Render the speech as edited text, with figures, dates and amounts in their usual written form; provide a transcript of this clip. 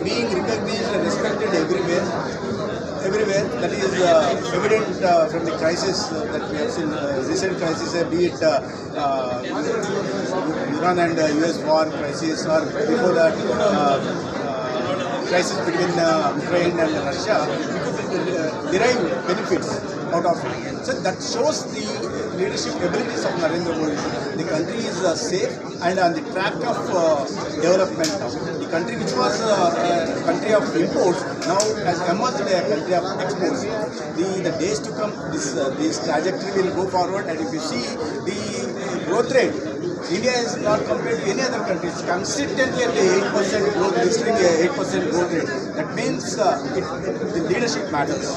being recognized and respected everywhere. Everywhere. That is evident from the crisis that we have seen, recent crisis, be it Iran and US war crisis, or before that crisis between Ukraine and Russia. We could derive benefits out of it. So that shows the leadership abilities of Narendra Modi. The country is safe and on the track of development now. The country which was a country of imports now has emerged a country of exports. The days to come, this trajectory will go forward, and if you see the growth rate, India is not compared to any other country. It's consistently at the 8% growth, registering a 8% growth rate. That means the leadership matters.